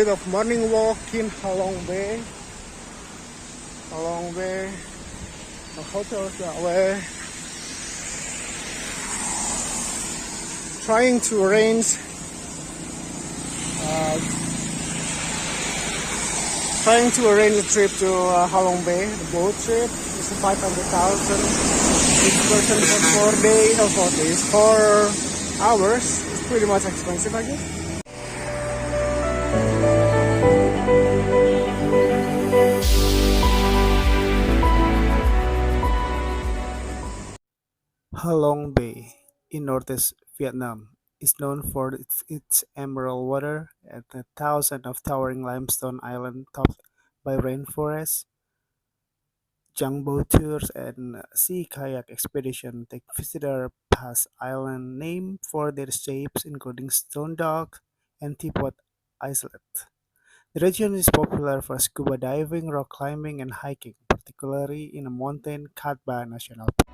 bit of morning walk in Halong Bay. Halong Bay, the hotels that way. Trying to arrange a trip to Halong Bay. The boat trip is 500,000 each person for 4 days, 4 hours. It's pretty much expensive, I guess. Halong Bay in northeast Vietnam is known for its emerald water and the thousands of towering limestone islands topped by rainforests. Jumbo tours and sea kayak expedition take visitors past islands named for their shapes, including Stone Dog and Teapot Islet. The region is popular for scuba diving, rock climbing, and hiking, particularly in the mountain Cat Ba National Park.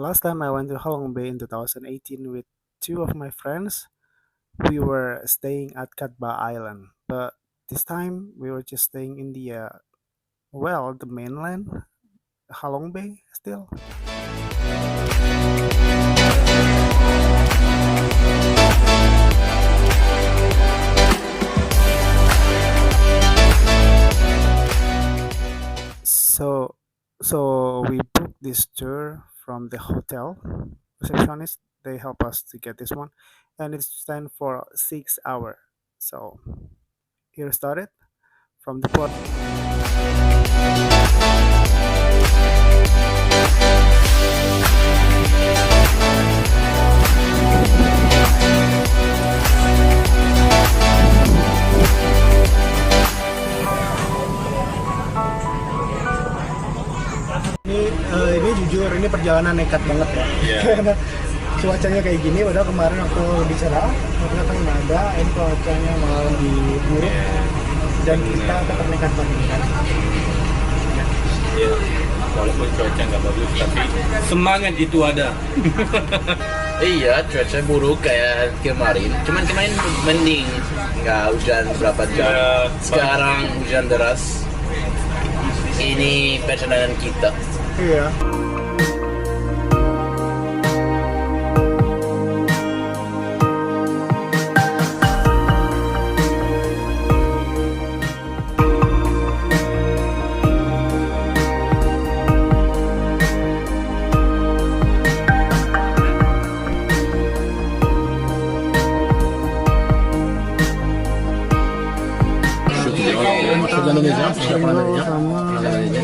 Last time I went to Halong Bay in 2018 with 2 of my friends. We were staying at Cat Ba Island, but this time we were just staying in the mainland, Halong Bay still. So we booked this tour from the hotel receptionist. They help us to get this one, and it's stand for 6 hours. So here started from the port. Ini jujur ini perjalanan nekat banget ya. Karena cuacanya kayak gini, padahal kemarin waktu di cerah ternyata nggak ada, ini cuacanya malah lebih buruk dan kita tetap nekat banget kan. Ya, walaupun cuaca nggak bagus tapi semangat itu ada. Iya, cuaca buruk kayak kemarin. Cuman kemarin mending, nggak hujan berapa jam. Sekarang hujan deras. Ini perjalanan kita. Iya.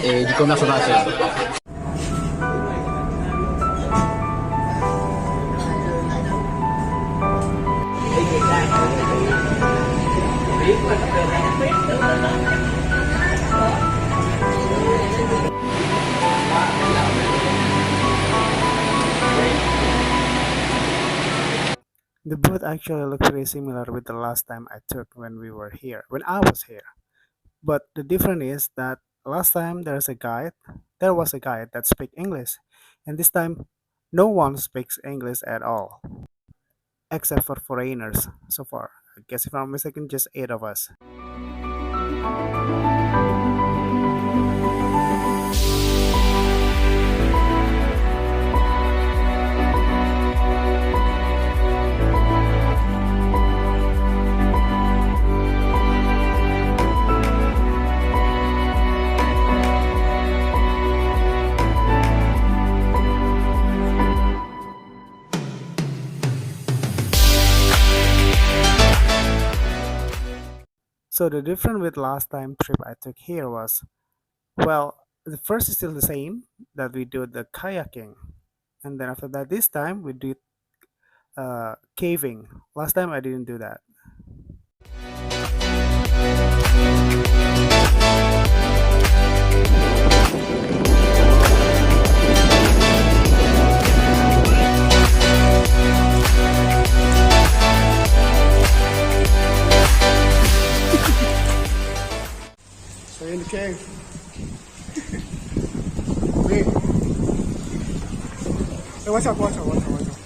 Di commerce base. The boat actually looks very similar with the last time I took when I was here. But the difference is that last time there was a guide that speaks English, and this time no one speaks English at all, except for foreigners so far. I guess if I'm not mistaken, just 8 of us. So the difference with last time trip I took here was, well, the first is still the same, that we do the kayaking, and then after that this time we did caving. Last time I didn't do that. Hey, what's up? What's up? What's up? What's up?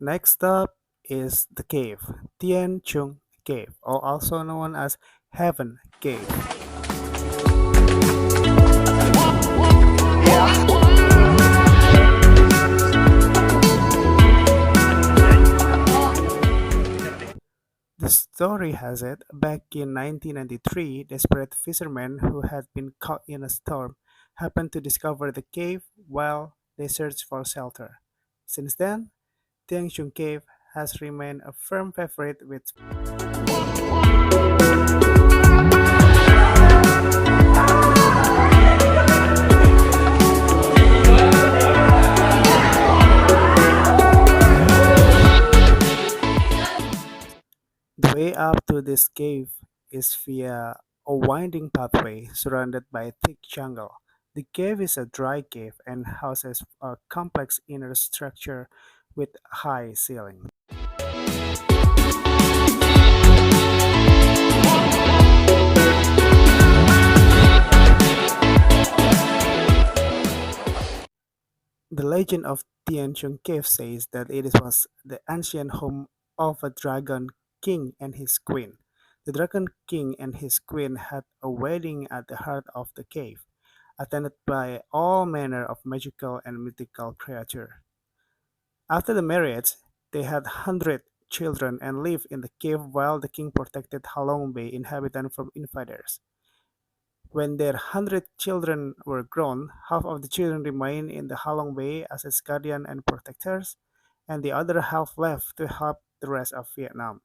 Next up is the cave, Tian Chung Cave, or also known as Heaven Cave. The story has it, back in 1993, desperate fishermen who had been caught in a storm happened to discover the cave while they searched for shelter. Since then, Tiang Chung Cave has remained a firm favorite with the way up to this cave is via a winding pathway surrounded by thick jungle. The cave is a dry cave and houses a complex inner structure with high ceiling. The legend of Tianchung Cave says that it was the ancient home of a dragon king and his queen. The dragon king and his queen had a wedding at the heart of the cave, attended by all manner of magical and mythical creatures. After the marriage, they had 100 children and lived in the cave while the king protected Halong Bay inhabitants from invaders. When their 100 children were grown, half of the children remained in the Halong Bay as its guardian and protectors, and the other half left to help the rest of Vietnam.